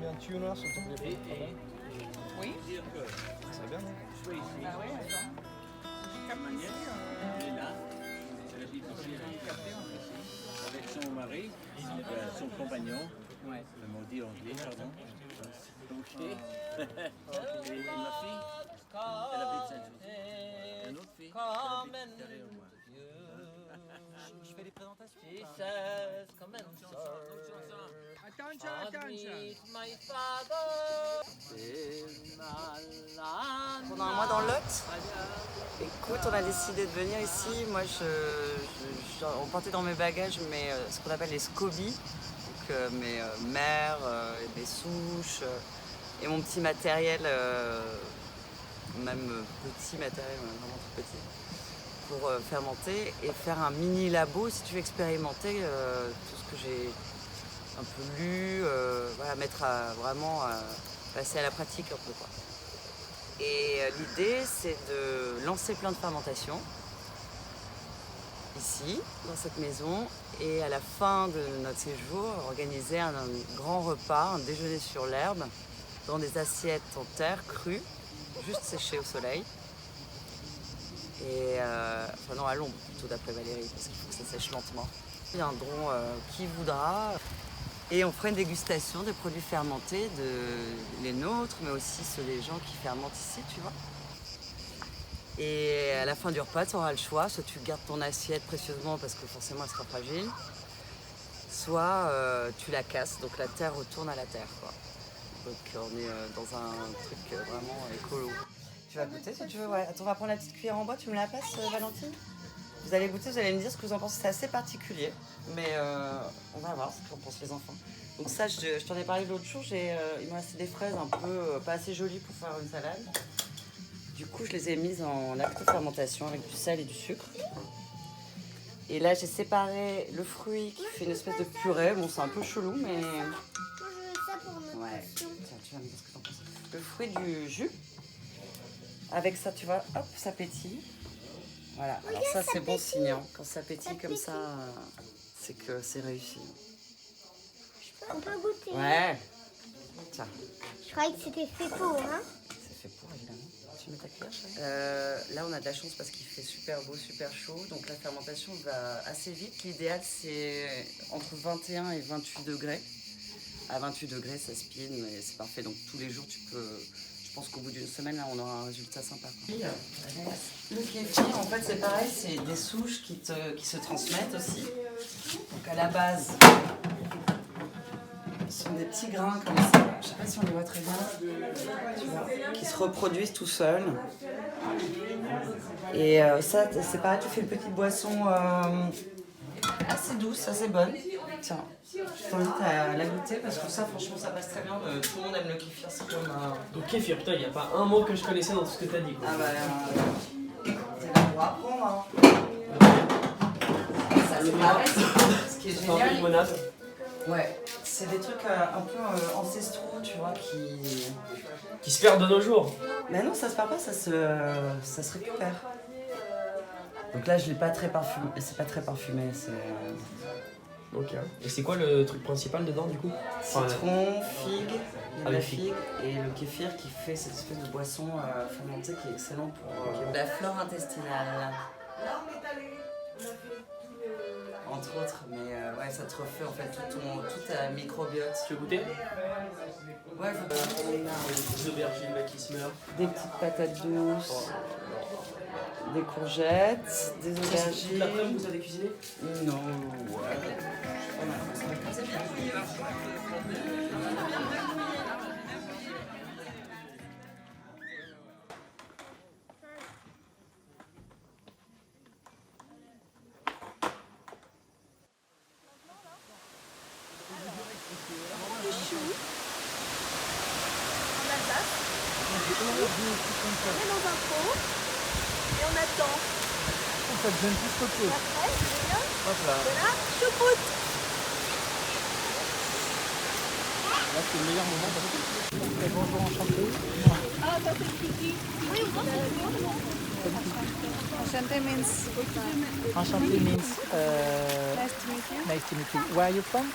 un tuyau noir sur ton téléphone. Oui. Ça va bien, non? Bah oui, attends. Je capte ici. Elle est là, elle habite ici avec son mari, son compagnon, le maudit anglais, pardon. Ok. Et ma fille, elle habite Saint-Joseph. Une autre fille, elle habite derrière moi. Je fais les présentations. Attention, attention. Pendant un mois dans le Lot, écoute, on a décidé de venir ici. Moi, on portait dans mes bagages ce qu'on appelle les scobies, donc mes mères, mes souches et mon petit matériel, même petit matériel, vraiment tout petit, pour fermenter et faire un mini labo si tu veux expérimenter tout ce que j'ai un peu lu, voilà, vraiment passer à la pratique un peu, quoi. Et l'idée, c'est de lancer plein de fermentations ici, dans cette maison, et à la fin de notre séjour, organiser un grand repas, un déjeuner sur l'herbe, dans des assiettes en terre crue, juste séchées au soleil. Et enfin non, à l'ombre plutôt, d'après Valérie, parce qu'il faut que ça sèche lentement. Il viendront qui voudra. Et on fera une dégustation des produits fermentés, les nôtres, mais aussi ceux des gens qui fermentent ici, tu vois. Et à la fin du repas, tu auras le choix, soit tu gardes ton assiette précieusement parce que forcément elle sera fragile, soit tu la casses, donc la terre retourne à la terre, quoi. Donc on est dans un truc vraiment écolo. Tu vas goûter si tu veux, ouais. Attends, on va prendre la petite cuillère en bois, tu me la passes, Valentine? Vous allez goûter, vous allez me dire ce que vous en pensez, c'est assez particulier, mais on va voir ce qu'en pensent les enfants. Donc ça, je t'en ai parlé l'autre jour, il m'a resté des fraises un peu pas assez jolies pour faire une salade. Du coup, je les ai mises en lactofermentation avec du sel et du sucre. Et là, j'ai séparé le fruit qui fait une espèce de purée. Bon, c'est un peu chelou, mais... Moi, je veux ça pour notre Ouais, potion. tiens, tu vas me dire ce que t'en penses. Le fruit du jus. Avec ça, tu vois, hop, ça pétille. Voilà, alors ça c'est bon signe, hein. Quand ça pétille comme ça, c'est que c'est réussi. On peut goûter. Ouais. Tiens, Je croyais que c'était fait pour, hein. c'est fait pour évidemment. Tu mets ta cuillère, chérie. Là on a de la chance parce qu'il fait super beau, super chaud, donc la fermentation va assez vite. L'idéal c'est entre 21 et 28 degrés. À 28 degrés ça spine et c'est parfait, donc tous les jours tu peux... Je pense qu'au bout d'une semaine, là, on aura un résultat sympa, quoi. Le kéfir, en fait, c'est pareil, c'est des souches qui se transmettent aussi. Donc à la base, ce sont des petits grains comme ça. Je sais pas si on les voit très bien, tu vois, qui se reproduisent tout seuls. Et ça, c'est pareil, tu fais une petite boisson assez douce, assez bonne. Tiens, je t'invite à la goûter parce que ça, franchement, ça passe très bien. Tout le monde aime le kéfir, c'est comme Donc kéfir, putain, il n'y a pas un mot que je connaissais dans tout ce que t'as dit, quoi. Ah bah, c'est là pour apprendre, hein. Ça, c'est pareil, ce qui est Ça fait un peu génial. limonade. Ouais, c'est des trucs un peu ancestraux, tu vois, Qui se perd de nos jours. Mais non, ça se perd pas, ça se récupère. Donc là, je l'ai pas très parfumé, c'est pas très parfumé, c'est... Ok. Et c'est quoi le truc principal dedans, du coup? Citron, figue, il y a de la les figue et le kéfir qui fait cette espèce de boisson fermentée qui est excellente pour la flore intestinale. Entre autres, mais ouais, ça te refait en fait tout ta microbiote. Tu veux goûter? Ouais, je veux Des aubergines là, qui se meurent. des petites patates douces, des courgettes, des aubergines. L'après-midi, vous avez cuisiné? Non, ouais. C'est bien. Du chou. En Alsace. On est dans un pot. Et on attend. Ça devient plus copieux. Après, c'est bien. Hop là. Voilà, choucroute. Là, c'est le meilleur moment parce que... Bonjour, enchanté. Ah, ça fait kiki. Oui, Enchanté means Enchanté means... nice to meet you. Nice to meet you. Where are you from?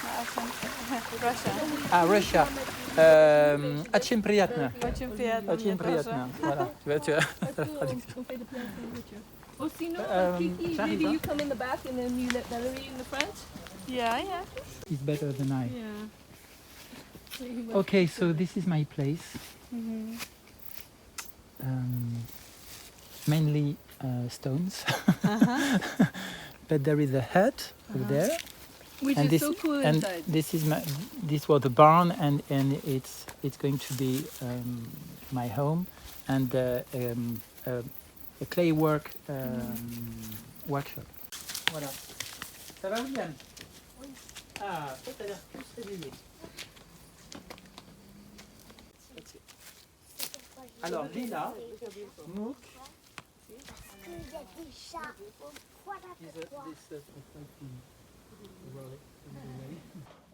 Russia. Ah, Russia. Очень приятно. Очень приятно. Очень приятно. Voilà. Tu vois la traduction. On fait le plein de voiture. Oh, sinon, Kiki, j'arrive, maybe hein. you come in the back and then you let Valerie in the front? Yeah, yeah. It's better than I. Yeah. Okay, so this is my place. Mainly stones. But there is a hut over there. Which And is this, so cool and inside. this was the barn, and it's going to be my home, and a clay workshop. Voilà. Ça va, William? Oui. Ah, toi, t'as l'air plus réveillé. Alors, Lila, Mook,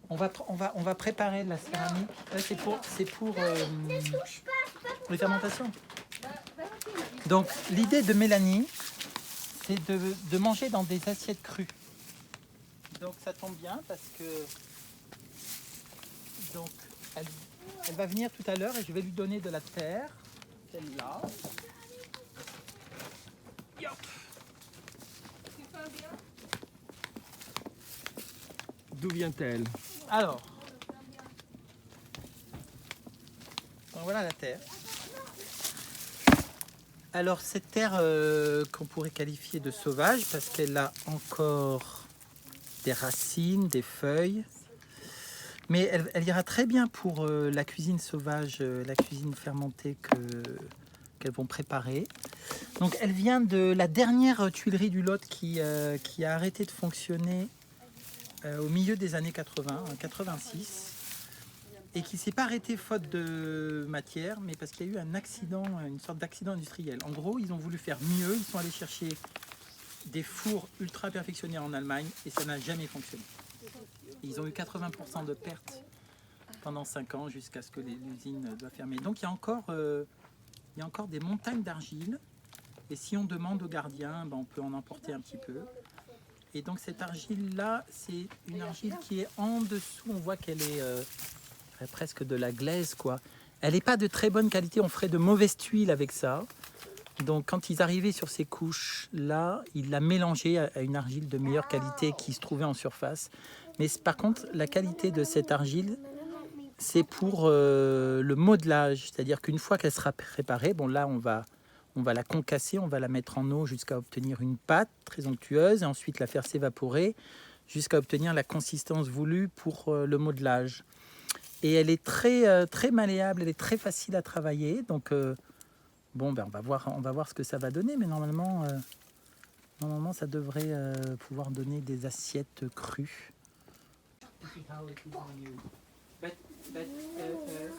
on va préparer la céramique. C'est pour les fermentations. Donc l'idée de Mélanie, c'est de manger dans des assiettes crues. Donc ça tombe bien parce que donc elle va venir tout à l'heure et je vais lui donner de la terre, celle-là. D'où vient-elle? Alors, donc voilà la terre. Alors cette terre qu'on pourrait qualifier de sauvage parce qu'elle a encore des racines, des feuilles, mais elle ira très bien pour la cuisine sauvage, la cuisine fermentée qu'elles vont préparer. Donc elle vient de la dernière tuilerie du Lot qui a arrêté de fonctionner au milieu des années 80, en 86, et qui ne s'est pas arrêté faute de matière, mais parce qu'il y a eu un accident, une sorte d'accident industriel. En gros, ils ont voulu faire mieux, ils sont allés chercher des fours ultra perfectionnés en Allemagne, et ça n'a jamais fonctionné. Ils ont eu 80% de pertes pendant 5 ans, jusqu'à ce que l'usine doit fermer. Donc il y a encore des montagnes d'argile, et si on demande aux gardiens, ben, on peut en emporter un petit peu. Et donc cette argile-là, c'est une argile qui est en dessous. On voit qu'elle est presque de la glaise, quoi. Elle n'est pas de très bonne qualité. On ferait de mauvaises tuiles avec ça. Donc quand ils arrivaient sur ces couches-là, ils la mélangeaient à une argile de meilleure qualité qui se trouvait en surface. Mais par contre, la qualité de cette argile, c'est pour le modelage. C'est-à-dire qu'une fois qu'elle sera préparée, bon là on va la concasser, on va la mettre en eau jusqu'à obtenir une pâte très onctueuse et ensuite la faire s'évaporer jusqu'à obtenir la consistance voulue pour le modelage. Et elle est très malléable, elle est très facile à travailler. Donc bon, ben on va voir ce que ça va donner, mais normalement ça devrait pouvoir donner des assiettes crues.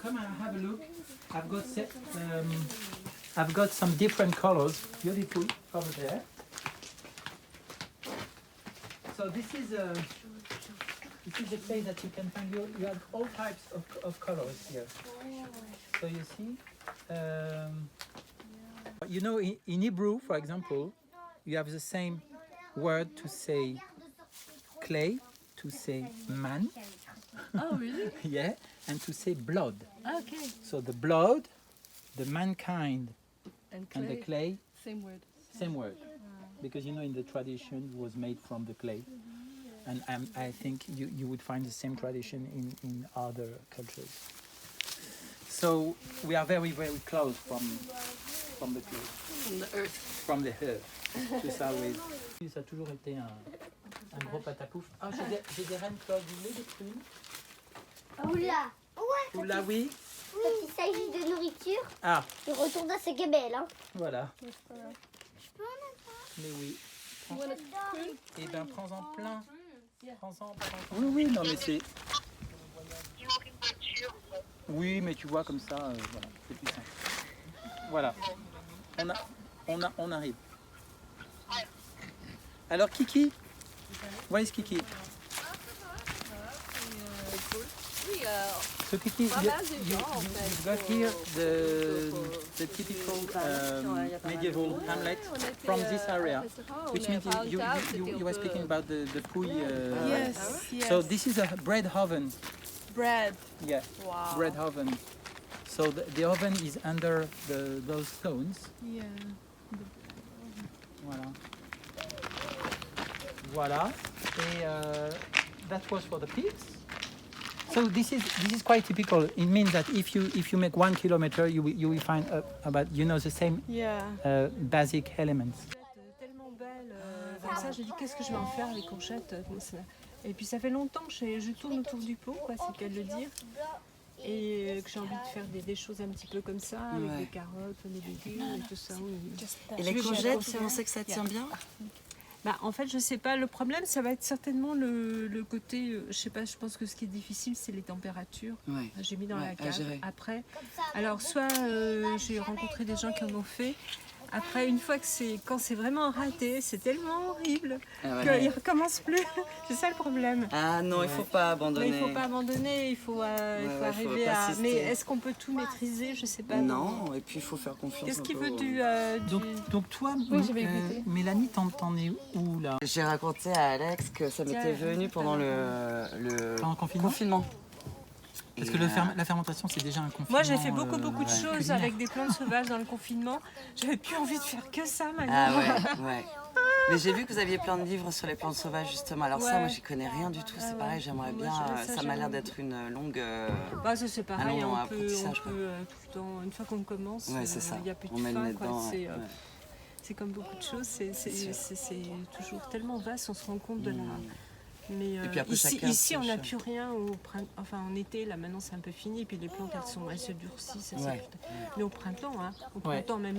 Come and have a look. I've got some different colors, beautiful over there. So this is a place that you can find. You have all types of colors here. So you see, you know, in Hebrew, for example, you have the same word to say clay, to say man. Oh, really? Yeah, and to say blood. Okay. So the blood, the mankind, And and the clay, same word. same word. Because you know in the tradition it was made from the clay. And I think you would find the same tradition in other cultures. So we are very, very close from the clay. From the earth. From the earth. C'est ça, oui. Ça a toujours été un gros patapouf. Ah, j'ai des reines Claude, vous voulez des prunes? Oula. Ouais. Oula, oui. Quand il s'agit de nourriture, Ah, il retourne à sa gamelle. Hein. voilà. Je peux en avoir. Mais oui. J'adore. Eh bien, prends-en plein. Prends-en. Oui, oui, non, mais c'est... Oui, mais tu vois, comme ça, voilà, c'est plus simple. Voilà. On arrive. Alors, Kiki? Where is Kiki? So Kiki, you've got here the typical medieval hamlet from this area, which means you were speaking about the Puy. Yes. So this is a bread oven. bread. Yeah, Wow. bread oven. So the oven is under those stones. Yeah. Voilà. Voilà. Et that was for the pigs. So this is quite typical. It means that if you make 1 kilometer, you will find about the same Yeah. basic elements. Tellement belle. Comme ça, j'ai dit qu'est-ce que je vais en faire les courgettes. Et puis ça fait longtemps que je tourne autour du pot, quoi, c'est le cas de le dire. Et que j'ai envie de faire des choses un petit peu comme ça, avec des carottes, des légumes et tout ça. Et les courgettes, vous pensez que ça tient bien? Bah, en fait, je sais pas. Le problème, ça va être certainement le côté. Je sais pas. Je pense que ce qui est difficile, c'est les températures. Ouais. J'ai mis dans la cave. gérer. Après, alors soit j'ai rencontré des gens qui en ont fait. Après, une fois que quand c'est vraiment raté, c'est tellement horrible qu'il ne recommence plus. C'est ça le problème. Ah non, il faut pas abandonner. Mais il ne faut pas abandonner, il faut arriver faut à... persister. Mais est-ce qu'on peut tout maîtriser? Je ne sais pas. Non, et puis il faut faire confiance. Qu'est-ce qu'il un peu veut Donc toi, j'avais goûté. Mélanie, t'en es où là? J'ai raconté à Alex que ça m'était venu pendant le Pendant le confinement? Parce que la fermentation, c'est déjà un confinement. Moi, j'ai fait beaucoup de choses culinaire. avec des plantes sauvages dans le confinement. J'avais plus envie de faire que ça maintenant. Ah ouais. Mais j'ai vu que vous aviez plein de livres sur les plantes sauvages justement. Alors ça, Ouais. moi, j'y connais rien du tout. C'est pareil, j'aimerais bien. Ça m'a l'air d'être une longue. Bah, ça c'est pareil, long on peut apprentissage, tout le temps, une fois qu'on commence, Ouais, c'est ça. il n'y a plus de On met le fin. nez Quoi. dedans. C'est, ouais. c'est comme beaucoup de choses, c'est toujours tellement vaste, on se rend compte de la... Mais Et puis après, chacun ici on n'a touche. plus rien en été, là maintenant c'est un peu fini, puis les plantes elles se durcissent. Mais au printemps, même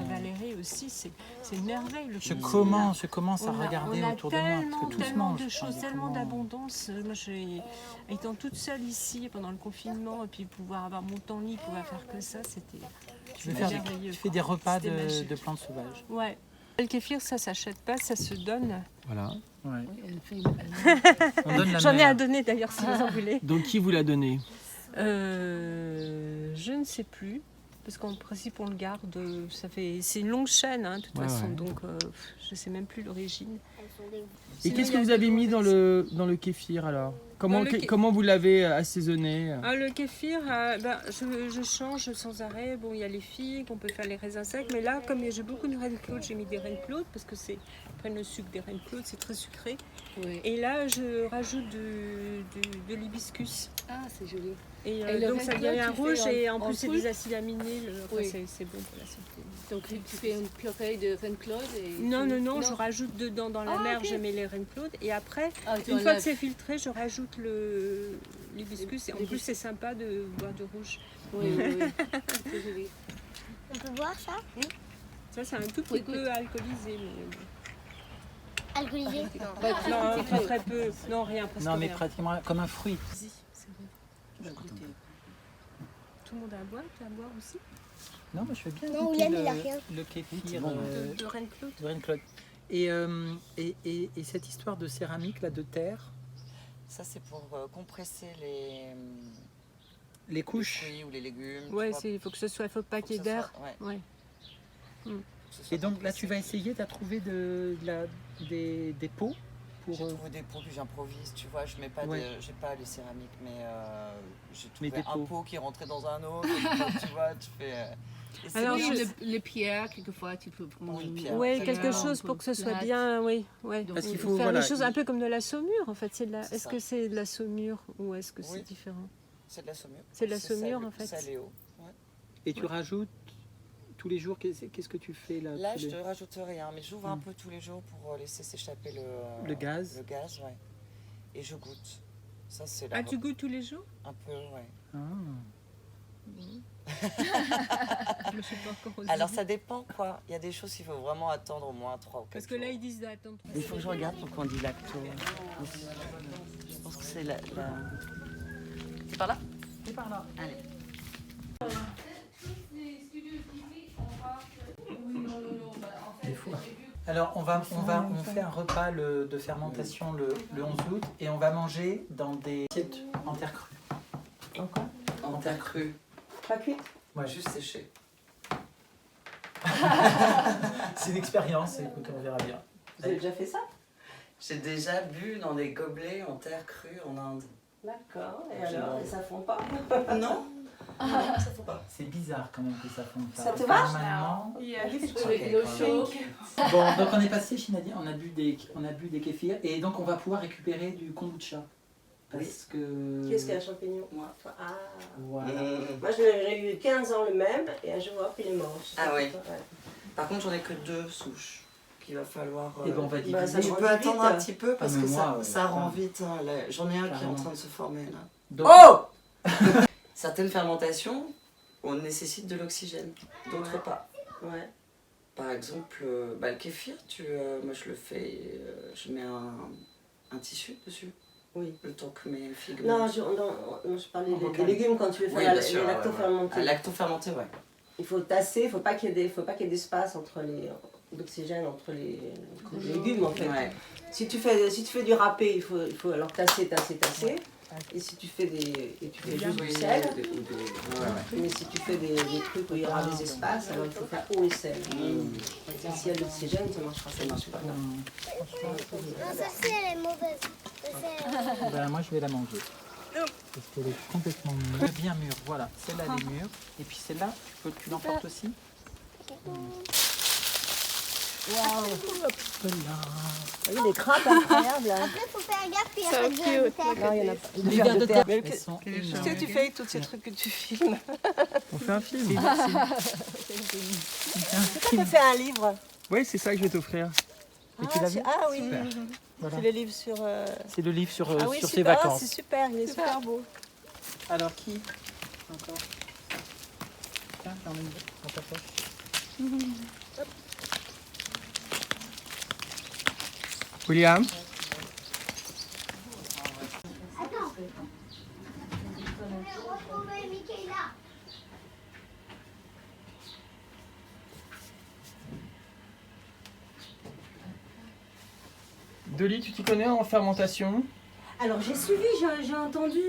Valérie aussi, c'est une merveille. Je commence à regarder autour de moi. Parce que tout se tellement mange. de choses, tellement d'abondance. Moi, étant toute seule ici pendant le confinement, et puis pouvoir avoir mon temps libre, pouvoir faire que ça, c'était merveilleux. Tu fais des repas C'était magique. de plantes sauvages. Ouais. Le kéfir, ça s'achète pas, ça se donne. Voilà. Ouais. On donne la J'en ai mère. à donner d'ailleurs si vous en voulez. Donc qui vous l'a donné? Je ne sais plus. Parce qu'en principe on le garde, c'est une longue chaîne de toute façon, donc je ne sais même plus l'origine. Et qu'est-ce que vous avez mis dans le kéfir alors? Comment vous l'avez assaisonné? Le kéfir, je change sans arrêt. Bon, il y a les figues, on peut faire les raisins secs, mais là, comme j'ai beaucoup de reine claude, j'ai mis des reines claudes parce que ils prennent le sucre des reines claudes, c'est très sucré. Oui. Et là, je rajoute de l'hibiscus. Ah, c'est joli. Et le donc reine ça claude, devient un tu rouge fais et en en plus c'est poudre? des acides aminés, Oui. c'est bon pour la santé. Donc tu fais une purée de reine claude et... Non, je rajoute dedans dans la mer, ok. je mets les reines claudes et après, tu une fois enlèves. que c'est filtré, je rajoute l'hibiscus et en plus c'est sympa de boire du rouge. Oui. C'est joli. On peut voir ça? Ça c'est un tout petit peu alcoolisé. Alcoolisé? Non, très peu. Non, rien, presque Non, mais rien. pratiquement comme un fruit. C'est vrai. Tout le monde a à boire, tu as à boire aussi? Non, mais je fais bien Non, goûter William, il a rien. le kéfir De reine claude. de reine claude. Et cette histoire de céramique, là, de terre, Ça, c'est pour compresser les couches. fruits ou les légumes. tu Ouais, vois, il faut que ce soit, il faut pas qu'il y ait que ce d'air. soit- ouais, Ouais. que ce soit Et donc là, tu vas compressé. essayer, tu as trouvé des pots pour... J'ai trouvé des pots, puis j'improvise, tu vois, je mets pas Ouais. j'ai pas les céramiques, mais j'ai Mais trouvé des un pots. pot qui rentrait dans un autre, tu vois, tu fais... et c'est Alors, bien, Les pierres, quelquefois, tu peux prendre... Oui, une pierre. Oui, c'est quelque bien. chose pour que ce soit Plate. bien, oui. Ouais. Parce qu'il Il faut, faire voilà, les choses un peu comme de la saumure, en fait. C'est Est-ce ça. que c'est de la saumure ou est-ce que Oui. c'est différent? C'est de la saumure. C'est de la saumure, en fait. Saléo. Ouais. Et tu rajoutes tous les jours, qu'est-ce que tu fais là Là, tous je les- ne rajoute rien, mais j'ouvre un peu tous les jours pour laisser s'échapper Le gaz. Le gaz, ouais. Et je goûte. Ça, c'est Ah, tu goûtes tous les jours? un peu, ouais. Ah. Je ne sais pas encore osé. Alors, ça dépend, quoi. Il y a des choses qu'il faut vraiment attendre au moins 3 ou 4 Parce que là, ils disent d'attendre. Il faut que je regarde pourquoi on dit lacto. Je pense que c'est la... C'est par là? C'est par là. Allez. Des fois. Alors, on fait un repas de fermentation le 11 août et on va manger dans des assiettes en terre crue. En terre crue. Pas cuite? Moi, juste séché. C'est une expérience, écoute, on verra bien. Vous avez déjà fait ça? J'ai déjà bu dans des gobelets en terre crue en Inde. D'accord, et alors, et ça fond pas? Non. Non, ça faut pas. C'est bizarre quand même que ça fonde pas. Ça te va? Normalement. Okay. Bon, donc on est passé chez Nadia, on a bu des kéfirs et donc on va pouvoir récupérer du kombucha. Parce que... Qu'est-ce qu'il y a un champignon? Moi. Ah. Voilà. Moi j'ai eu 15 ans le même et un jour puis il est mort. Ah oui. Ouais. Par contre, j'en ai que 2 souches qu'il va falloir. Et ben on va bah, diviser. ça Tu rend peux attendre vite. un petit peu parce Ah, mais que moi, ça rend ouais. vite. Hein, j'en ai un qui est en Carrément. train de se former là. Donc, Oh. Certaines fermentations, on nécessite de l'oxygène, d'autres pas. Ouais. Par exemple, le kéfir, moi je le fais, je mets un tissu dessus. Oui. Le temps que mes figues. Non, je parlais des vocal. légumes quand tu veux Oui, faire bien sûr, les lactofermentés. Lactofermenté, ouais. Il faut tasser, il ne faut pas qu'il y ait d'espace entre d'oxygène entre les légumes en fait. Ouais. Si tu fais du râpé, il faut alors tasser. Et si tu fais juste du sel, mais si tu fais des trucs où il y aura des espaces, alors il faut faire eau et sel. Et s'il y a de l'oxygène, ça marche pas. Non, celle-ci, elle est mauvaise. ben, moi je vais la manger. Parce qu'elle est complètement mûre. Bien mûre, voilà. Celle-là elle est mûre. Et puis celle-là, tu l'emportes aussi. Waouh! Voilà. Il y a des crapes incroyables. Après, il faut faire gaffe, il y a pas de terre. Non, il y en a pas. Les vers de terre, elles Qu'est-ce sont que énormes. tu fais avec tous ces trucs que tu filmes? On fait un film. Tu peux faire un livre? Oui, c'est ça que je vais t'offrir. Et tu l'as vu? Ah oui, Super. Voilà. c'est le livre sur... C'est le livre sur, Ah oui, sur ses super, vacances. c'est super, il est super beau. Alors qui? Encore. Tiens, emmène dans ta poche. William, Attends. Je vais retrouver Michaela. Dolly, tu t'y connais en fermentation? Alors j'ai suivi, j'ai entendu,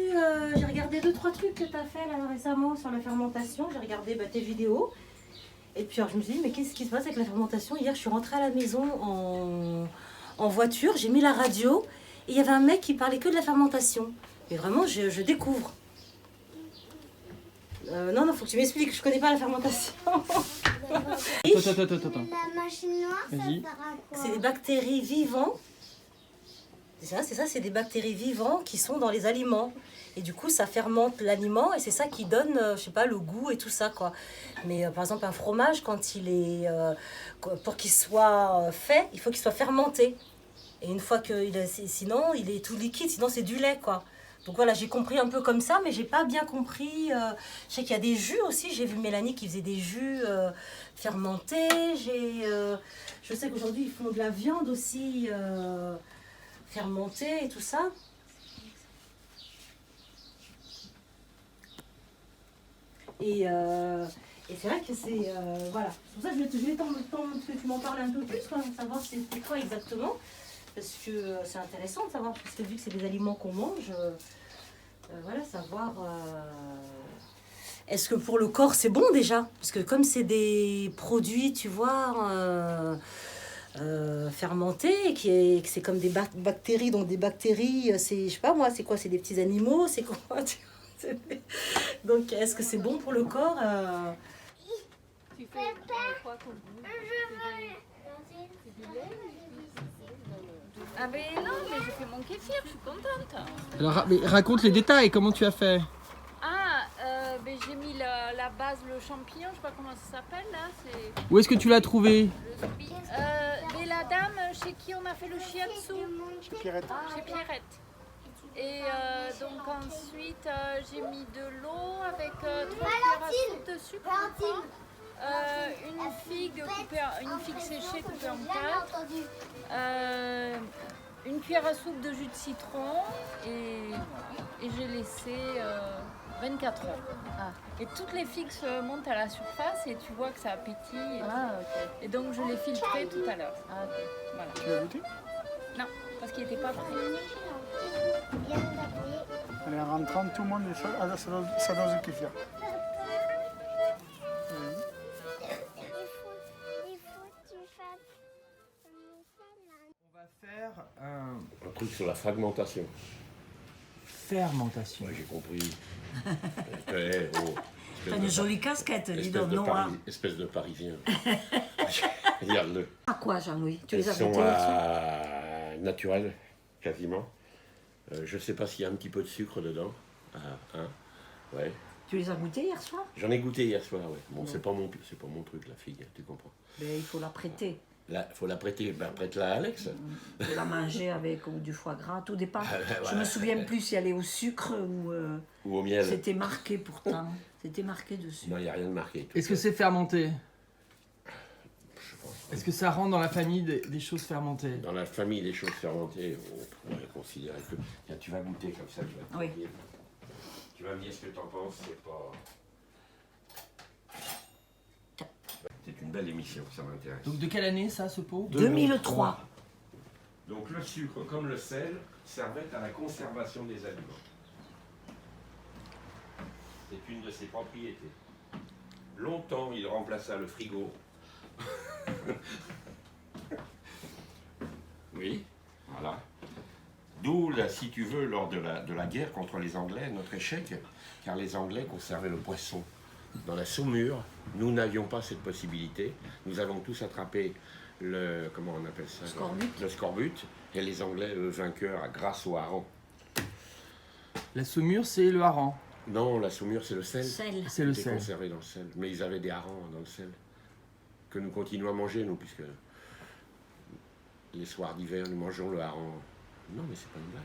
j'ai regardé 2-3 trucs que tu as fait là, récemment sur la fermentation. J'ai regardé tes vidéos. Et puis alors, je me suis dit, mais qu'est-ce qui se passe avec la fermentation? Hier, je suis rentrée à la maison en voiture, j'ai mis la radio et il y avait un mec qui parlait que de la fermentation. Et vraiment, je découvre. Non, faut que tu m'expliques, je connais pas la fermentation. Attends. La machine noire, ça Vas-y. sert à quoi? C'est des bactéries vivantes. C'est ça, c'est des bactéries vivantes qui sont dans les aliments. Et du coup, ça fermente l'aliment et c'est ça qui donne, je sais pas, le goût et tout ça, quoi. Mais par exemple, un fromage, quand il est... pour qu'il soit fait, il faut qu'il soit fermenté. Et une fois que... sinon, il est tout liquide, sinon c'est du lait, quoi. Donc voilà, j'ai compris un peu comme ça, mais j'ai pas bien compris. Je sais qu'il y a des jus aussi. J'ai vu Mélanie qui faisait des jus fermentés. Je sais qu'aujourd'hui, ils font de la viande aussi fermentée et tout ça. Et c'est vrai que c'est... voilà. C'est pour ça que je voulais que tu m'en parles un peu plus, quoi, savoir c'était quoi exactement. Parce que c'est intéressant de savoir, parce que vu que c'est des aliments qu'on mange, voilà, savoir... Est-ce que pour le corps c'est bon déjà? Parce que comme c'est des produits, tu vois, fermentés, que c'est comme des bactéries, donc des bactéries, c'est, je sais pas moi, c'est quoi? C'est des petits animaux, c'est quoi? Donc est-ce que c'est bon pour le corps? Tu fais quoi comme goût? Ah mais non, mais je fais mon kéfir, je suis contente. Alors, mais raconte les détails, comment tu as fait? Ah, ben, j'ai mis la base, le champignon, je sais pas comment ça s'appelle là. Où est-ce que tu l'as trouvé? Mais la dame chez qui on a fait le shiatsu. Chez Pierrette. Chez Pierrette. Et donc ensuite j'ai mis de l'eau avec 3 cuillères à soupe de sucre. Une figue séchée coupée en 4. Une cuillère à soupe de jus de citron et j'ai laissé 24 heures. Et toutes les figues montent à la surface et tu vois que ça pétille. Et donc je l'ai filtré tout à l'heure. Voilà. Tu l'as goûté? Non, parce qu'il n'était pas prêt. Allez, en rentrant, tout le monde est à sa dose de kéfir. On va faire un truc sur la fragmentation. fermentation. Ouais, j'ai compris. T'as une jolie casquette, dis donc, espèce de Parisien. Regarde-le. À quoi, Jean-Louis? Tu les as Elles sont goûtées naturelles, quasiment. Je sais pas s'il y a un petit peu de sucre dedans. Ouais. Tu les as goûtées hier soir? J'en ai goûté hier soir, ouais. Bon, c'est pas mon truc, la figue, tu comprends. Mais il faut la prêter. Il faut la prêter, prête-la à Alex. Il faut la manger avec du foie gras, tout dépend. Je me souviens plus si elle est au sucre ou au miel. C'était marqué pourtant. C'était marqué dessus. Non, il n'y a rien de marqué. Est-ce que c'est fermenté? Est-ce que ça rentre dans la famille des choses fermentées? Dans la famille des choses fermentées, on pourrait considérer que... Tiens, tu vas goûter comme ça, tu vas te dire. Tu vas me dire ce que tu en penses, c'est pas... C'est une belle émission, ça m'intéresse. Donc de quelle année ça, ce pot? 2003. Donc le sucre, comme le sel, servait à la conservation des aliments. C'est une de ses propriétés. Longtemps, il remplaça le frigo. Oui, voilà. D'où, si tu veux, lors de la guerre contre les Anglais, notre échec, car les Anglais conservaient le poisson dans la saumure. Nous n'avions pas cette possibilité. Nous avons tous attrapé comment on appelle ça? Le scorbut. Et les Anglais, eux, vainqueurs grâce au hareng. La saumure, c'est le hareng. Non, la saumure, c'est le sel. C'est le sel. Conservé dans le sel. Mais ils avaient des harengs dans le sel. Que nous continuons à manger, nous, puisque les soirs d'hiver, nous mangeons le hareng. Non, mais c'est pas une blague.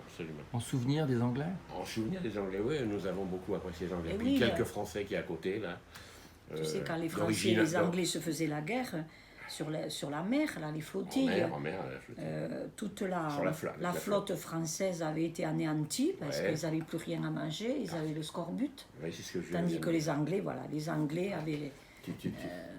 Absolument. En souvenir des Anglais? En souvenir des Anglais, oui, nous avons beaucoup apprécié les Anglais. Et puis oui, quelques Français qui est à côté, là. Tu sais, quand les Français et les Anglais se faisaient la guerre, sur la mer, là, les flottilles, en mer, la flottille. toute la flotte française avait été anéantie parce qu'ils n'avaient plus rien à manger, ils avaient le scorbut. Oui, c'est ce que je tandis que les Anglais, voilà, les Anglais avaient...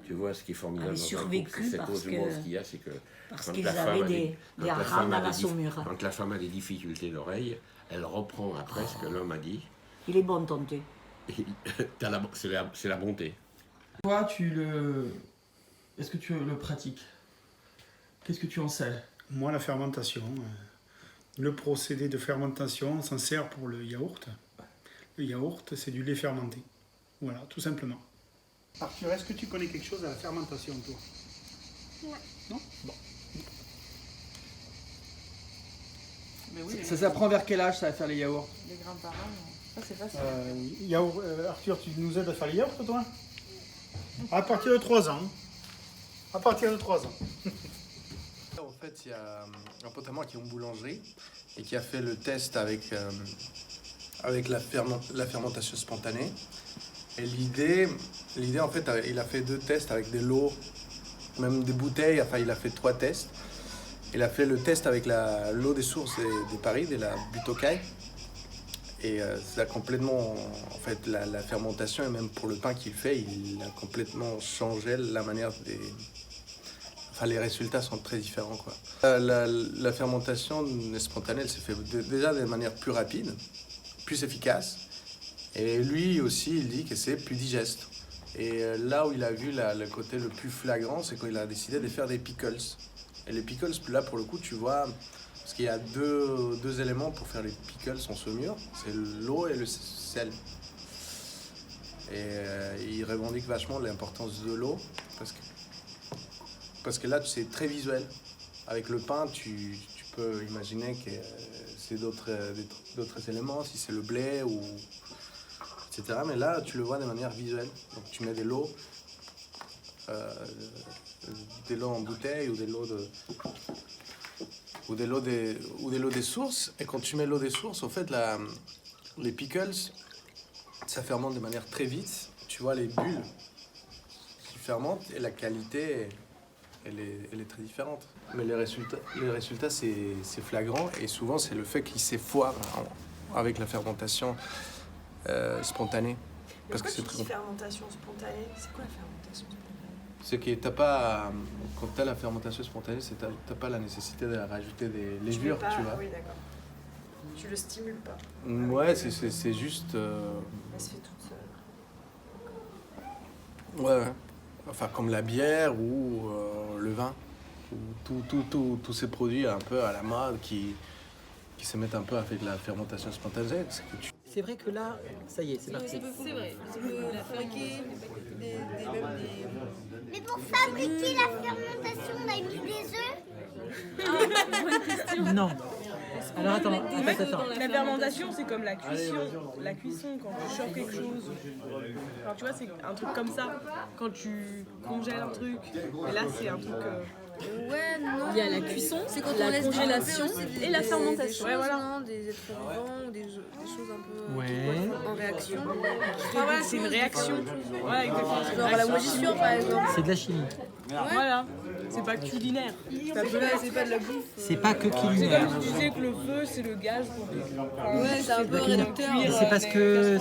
Tu vois ce qui est formidable survécu cette cause du monde, ce qu'il y a, c'est que parce qu'ils avaient des harengs dans la saumure. Quand la femme a des difficultés d'oreille, elle reprend après ce que l'homme a dit. Il est bon, ton thé. C'est la bonté. Toi, est-ce que tu le pratiques? Qu'est-ce que tu en sais? Moi, la fermentation. Le procédé de fermentation, on s'en sert pour le yaourt. Le yaourt, c'est du lait fermenté. Voilà, tout simplement. Arthur, est-ce que tu connais quelque chose à la fermentation, toi? Non. Bon. Mais oui, Ça s'apprend vers quel âge, ça, à faire les yaourts? Les grands-parents, ça c'est facile. Arthur, tu nous aides à faire les yaourts, toi? À partir de 3 ans. À partir de 3 ans. En fait, il y a un pote à moi qui est en boulangerie et qui a fait le test avec la fermentation spontanée. Et l'idée, en fait, il a fait 2 tests avec des lots, même des bouteilles, enfin il a fait 3 tests. Il a fait le test avec l'eau des sources des Paris, de la Butokai. Et ça a complètement, en fait, la fermentation, et même pour le pain qu'il fait, il a complètement changé la manière Enfin, les résultats sont très différents, quoi. La fermentation spontanée, elle s'est fait déjà de manière plus rapide, plus efficace. Et lui aussi, il dit que c'est plus digeste. Et là où il a vu le côté le plus flagrant, c'est quand il a décidé de faire des pickles. Et les pickles, là, pour le coup, tu vois, parce qu'il y a deux éléments pour faire les pickles en saumure, c'est l'eau et le sel. Et il revendique vachement l'importance de l'eau, parce que là, c'est très visuel. Avec le pain, tu peux imaginer que c'est d'autres éléments, si c'est le blé ou etc. Mais là, tu le vois de manière visuelle. Donc tu mets de l'eau en bouteille ou de l'eau des sources. Et quand tu mets l'eau des sources, au fait, les pickles, ça fermente de manière très vite. Tu vois les bulles qui fermentent et la qualité, elle est très différente. Mais les résultats c'est flagrant, et souvent c'est le fait qu'il s'effoire avec la fermentation spontanée. Parce que c'est très... fermentation spontanée, c'est quoi la fermentation spontanée? C'est que t'as pas, quand t'as la fermentation spontanée, t'as pas la nécessité de rajouter des levures, tu vois. Oui, d'accord. Tu le stimules pas. Ouais, c'est juste... Elle se fait toute seule. Ouais. Enfin, comme la bière ou le vin. Tous ces produits un peu à la mode qui qui se mettent un peu avec la fermentation spontanée, c'est que tu... C'est vrai que là, ça y est, c'est parti. C'est vrai, tu peux la fabriquer, Mais pour fabriquer la fermentation, on a mis des œufs. Non. Alors attends, La fermentation, c'est comme la cuisson. La cuisson, quand tu chauffes quelque chose. Alors, tu vois, c'est un truc comme ça. Quand tu congèles un truc. Et là, c'est un truc. Ouais, non. Il y a la cuisson, c'est quand la on laisse congélation développer et la fermentation. Des choses, non, des êtres vivants, des choses un peu Ouais. en réaction. Voilà, c'est une réaction. Voilà, exactement. Genre la moisissure, par exemple. C'est de la chimie. Voilà. C'est pas culinaire. C'est pas de la bouffe. C'est pas que C'est culinaire. comme tu disais que le feu, c'est le gaz pour Ouais, c'est un peu réducteur.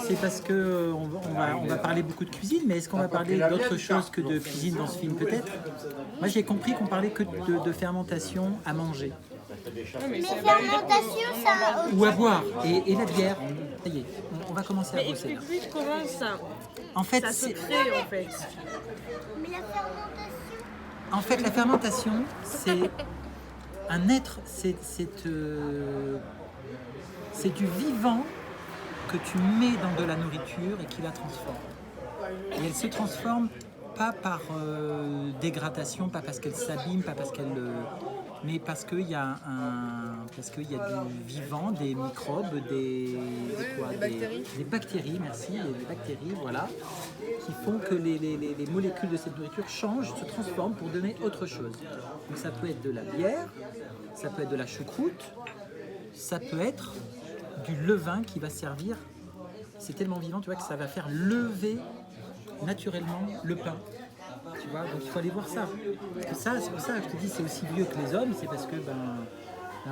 C'est parce que on va parler beaucoup de cuisine, mais est-ce qu'on va parler d'autre chose que de cuisine dans ce film peut-être? Moi j'ai compris qu'on parlait que de fermentation à manger. Mais fermentation, ça. Ou à boire. Et la bière. Ça y est, on va commencer à Mais bosser. explique comment ça, En fait, ça se c'est- crée en fait. Mais la fermentation. En fait, la fermentation, c'est un être, c'est du vivant que tu mets dans de la nourriture et qui la transforme. Et elle se transforme pas par dégradation, pas parce qu'elle s'abîme, pas parce qu'elle... mais parce qu'il y a du vivant, des microbes, des bactéries, merci, des bactéries, voilà, qui font que les molécules de cette nourriture changent, se transforment pour donner autre chose. Donc ça peut être de la bière, ça peut être de la choucroute, ça peut être du levain qui va servir. C'est tellement vivant, tu vois, que ça va faire lever naturellement le pain. Tu vois, donc il faut aller voir ça. Parce que ça, c'est pour ça que je te dis, c'est aussi vieux que les hommes, c'est parce que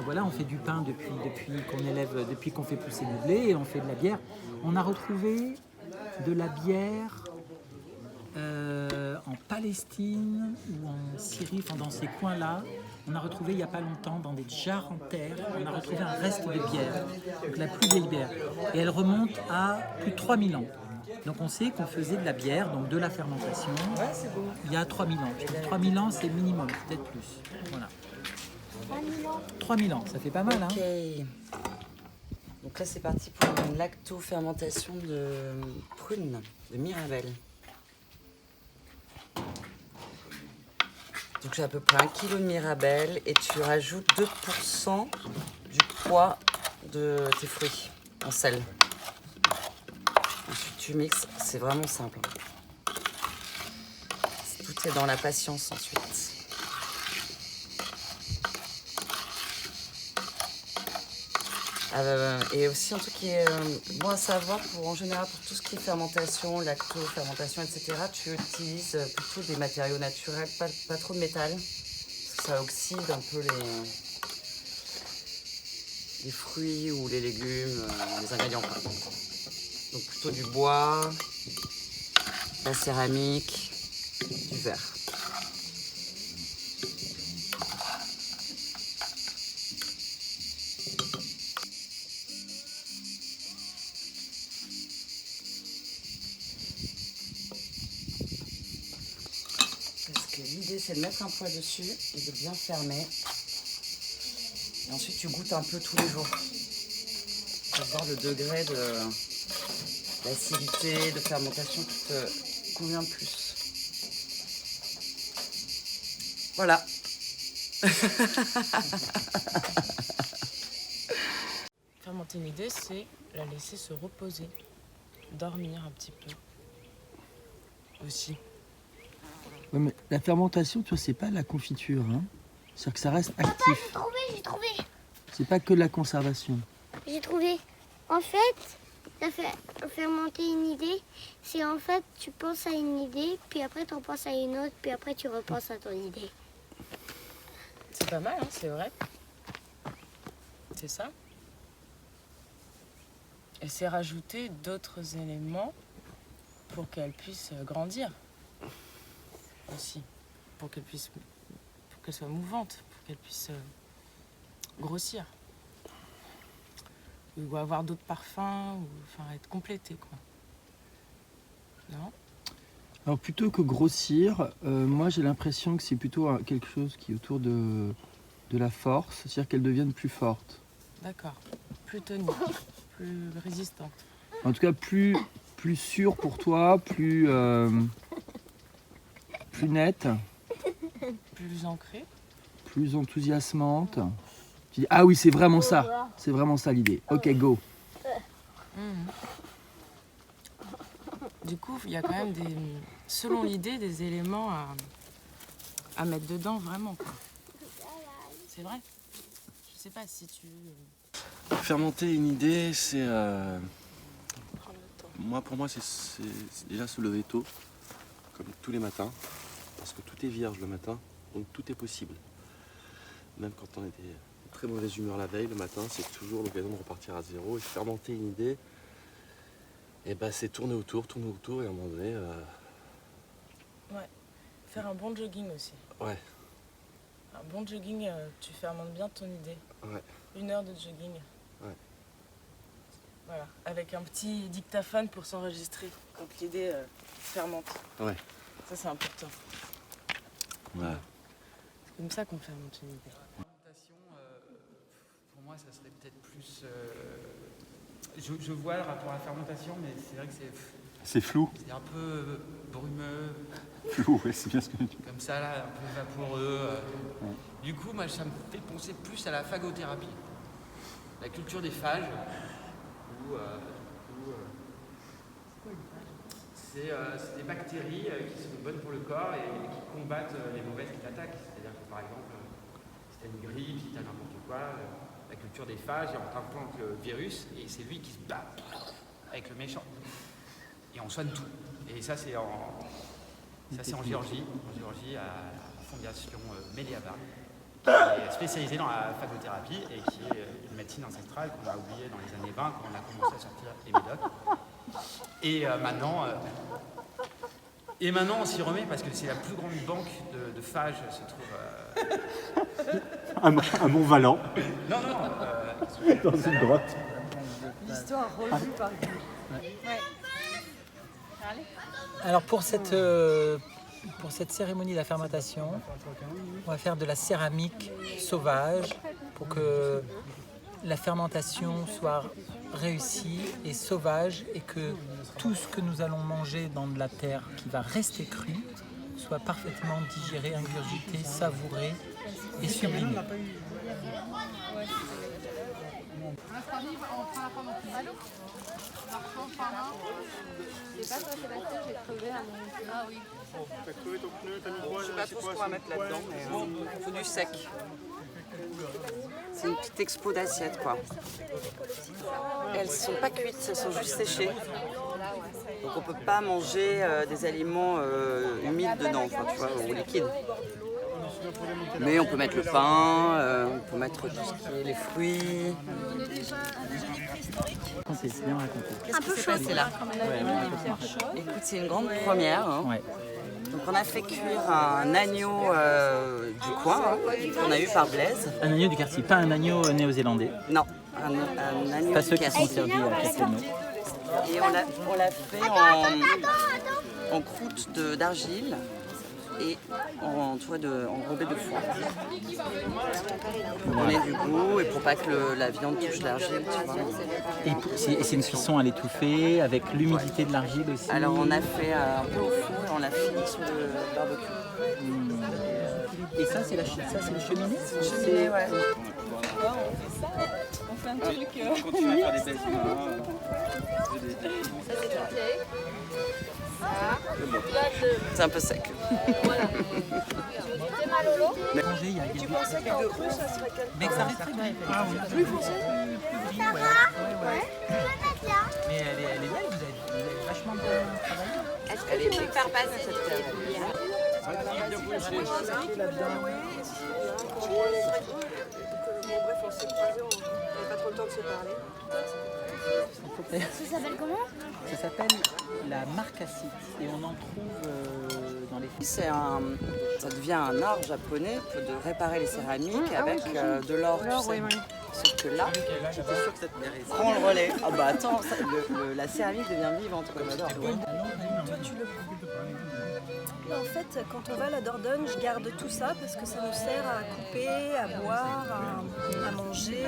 voilà, on fait du pain depuis qu'on fait pousser du blé, et on fait de la bière. On a retrouvé de la bière en Palestine ou en Syrie, enfin dans ces coins-là. On a retrouvé il n'y a pas longtemps dans des jarres en terre, on a retrouvé un reste de bière, donc la plus vieille bière. Et elle remonte à plus de 3000 ans. Donc on sait qu'on faisait de la bière, donc de la fermentation, il y a 3000 ans. 3000 ans, c'est minimum, peut-être plus. Voilà. 3000 ans, ça fait pas mal, hein? Ok. Donc là, c'est parti pour une lacto-fermentation de prunes, de Mirabelle. Donc j'ai à peu près 1 kg de Mirabelle et tu rajoutes 2% du poids de tes fruits en sel. Ensuite tu mixes, c'est vraiment simple. Tout est dans la patience ensuite. Et aussi un truc qui est bon à savoir en général pour tout ce qui est fermentation, lacto-fermentation, etc. Tu utilises plutôt des matériaux naturels, pas trop de métal, parce que ça oxyde un peu les fruits ou les légumes, les ingrédients. Donc plutôt du bois, de la céramique, du verre. L'idée c'est de mettre un poids dessus et de bien fermer. Et ensuite tu goûtes un peu tous les jours. Pour voir le degré d'acidité, de fermentation qui te convient le plus. Voilà. Fermenter une idée, c'est la laisser se reposer, dormir un petit peu aussi. Ouais, mais la fermentation, tu vois, c'est pas la confiture, hein. C'est-à-dire que ça reste actif. J'ai trouvé. C'est pas que de la conservation. J'ai trouvé. En fait, ça fait fermenter une idée. C'est en fait, tu penses à une idée, puis après tu en penses à une autre, puis après tu repenses à ton idée. C'est pas mal, hein, c'est vrai. C'est ça. Et c'est rajouter d'autres éléments pour qu'elle puisse grandir aussi. Pour qu'elle soit mouvante, pour qu'elle puisse grossir. Ou avoir d'autres parfums, ou enfin être complétée, quoi. Non ? Alors plutôt que grossir, moi j'ai l'impression que c'est plutôt quelque chose qui est autour de la force, c'est-à-dire qu'elle devienne plus forte. D'accord. Plus tonique, plus résistante. En tout cas, plus sûr pour toi, plus nette, Plus ancrée. plus enthousiasmante. Tu dis, ah oui, c'est vraiment ça l'idée. Ok, go. Du coup, il y a quand même selon l'idée, des éléments à mettre dedans vraiment, quoi. C'est vrai. Je sais pas si tu... Fermenter une idée, c'est... Pour moi, c'est déjà se lever tôt, comme tous les matins, parce que tout est vierge le matin, donc tout est possible. Même quand on était de très mauvaise humeur la veille, le matin, c'est toujours l'occasion de repartir à zéro. Et fermenter une idée, c'est tourner autour, et à un moment donné... Ouais. Faire un bon jogging aussi. Ouais. Un bon jogging, tu fermentes bien ton idée. Ouais. 1 heure de jogging. Ouais. Voilà. Avec un petit dictaphone pour s'enregistrer quand l'idée fermente. Ouais. Ça, c'est important. Ouais. C'est comme ça qu'on fermente une idée. Pour moi, ça serait peut-être plus... Je vois le rapport à la fermentation, mais c'est vrai que c'est flou. C'est un peu brumeux. Flou, oui, c'est bien ce que tu dis. Comme ça, là, un peu vaporeux. Ouais. Du coup, moi, ça me fait penser plus à la phagothérapie. La culture des phages, c'est des bactéries qui sont bonnes pour le corps et qui combattent les mauvaises qui t'attaquent. C'est-à-dire que, par exemple, si t'as une grippe, si t'as n'importe quoi, la culture des phages, il y a en tant que virus, et c'est lui qui se bat avec le méchant. Et on soigne tout. Et ça, c'est en Géorgie, à la fondation Méliabar, qui est spécialisée dans la phagothérapie et qui est une médecine ancestrale qu'on a oubliée dans les années 20 quand on a commencé à sortir les médocs. Et maintenant, on s'y remet parce que c'est la plus grande banque de phages se trouve... À Mont-Valent. Non. Dans une grotte. L'histoire revue par Guy. Ouais. Alors pour cette cérémonie de la fermentation, on va faire de la céramique sauvage pour que la fermentation soit réussie et sauvage et que tout ce que nous allons manger dans de la terre qui va rester cru soit parfaitement digéré, ingurgité, savouré et sublimé. Je sais pas toi Sébastien, j'ai crevé à mon... Ah oui. T'as crevé ton pneu, t'as mis quoi? Je sais pas trop ce qu'on va mettre là-dedans, mais il faut du sec. C'est une petite expo d'assiettes quoi. Elles sont pas cuites, elles sont juste séchées. Donc on peut pas manger des aliments humides dedans, enfin, tu vois, ou liquides. Mais on peut mettre le pain, on peut mettre tout ce qui est les fruits. C'est bien raconté. Qu'est-ce qui s'est passé là? Écoute, c'est une grande première. Hein. Ouais. Donc on a fait cuire un agneau du coin qu'on a eu par Blaise. Un agneau du quartier, pas un agneau néo-zélandais. Non, un agneau pas du ceux qui quartier. sont servis à Castelnau. Et on l'a fait en croûte d'argile et enrobé de foie. Pour donner du goût et pour pas que la viande touche l'argile, tu vois. Et c'est une cuisson à l'étouffer avec l'humidité de l'argile aussi. Alors on a fait un peu au four et on l'a fini sur le barbecue. Et ça c'est le cheminée? Cheminée, ouais. On fait un truc. On continue à faire des belles C'est un peu sec. Tu pensais qu'en cru, ça serait quelque Mais que ça reste très bien. Ah oui. Plus foncé. Ouais. Mais elle est belle, vous avez vachement bien travaillé. Est-ce que tu peux me faire passer cette cuillère? Bref, on s'est croisés, on n'avait pas trop le temps de se parler. Ça s'appelle comment? Ça s'appelle la marcassite et on en trouve dans les... Ça devient un art japonais de réparer les céramiques avec de l'or, tu sais. Oui. que là, prends le relais. Ah bah attends, la céramique devient vivante, comme j'adore. Toi, tu le prends. En fait, quand on va à la Dordogne, je garde tout ça parce que ça nous sert à couper, à boire, à manger.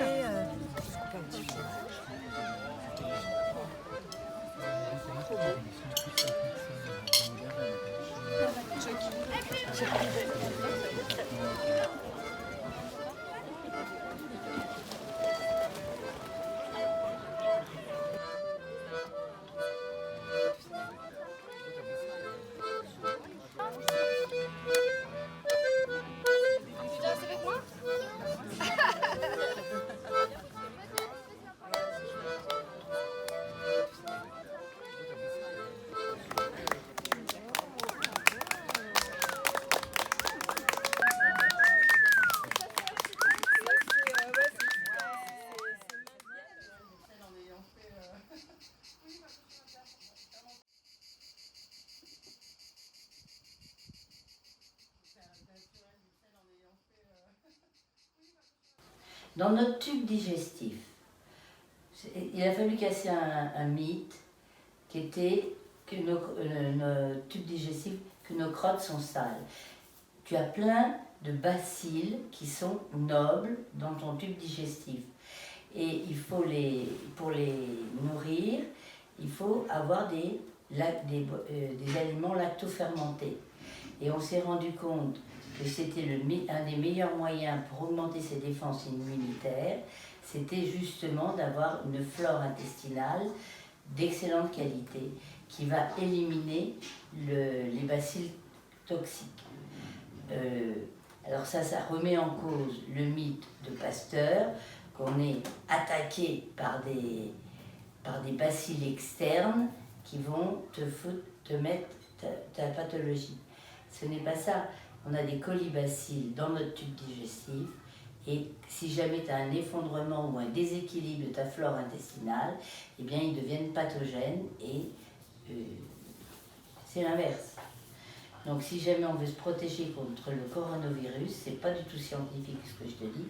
Dans notre tube digestif, il a fallu casser un mythe qui était que nos tubes digestifs, que nos crottes sont sales. Tu as plein de bacilles qui sont nobles dans ton tube digestif. Et il faut pour les nourrir, il faut avoir des aliments lactofermentés. Et on s'est rendu compte que c'était un des meilleurs moyens pour augmenter ses défenses immunitaires, c'était justement d'avoir une flore intestinale d'excellente qualité qui va éliminer les bacilles toxiques. Alors ça remet en cause le mythe de Pasteur, qu'on est attaqué par des bacilles externes qui vont te mettre ta pathologie. Ce n'est pas ça. On a des colibacilles dans notre tube digestif et si jamais tu as un effondrement ou un déséquilibre de ta flore intestinale, eh bien ils deviennent pathogènes et c'est l'inverse. Donc si jamais on veut se protéger contre le coronavirus, c'est pas du tout scientifique ce que je te dis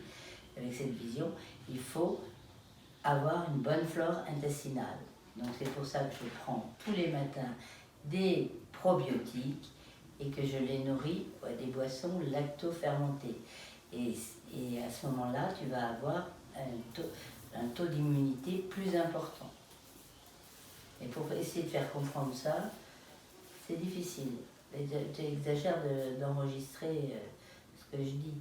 avec cette vision, il faut avoir une bonne flore intestinale. Donc c'est pour ça que je prends tous les matins des probiotiques et que je les nourris à des boissons lacto-fermentées. Et à ce moment-là, tu vas avoir un taux d'immunité plus important. Et pour essayer de faire comprendre ça, c'est difficile. Tu exagères d'enregistrer ce que je dis.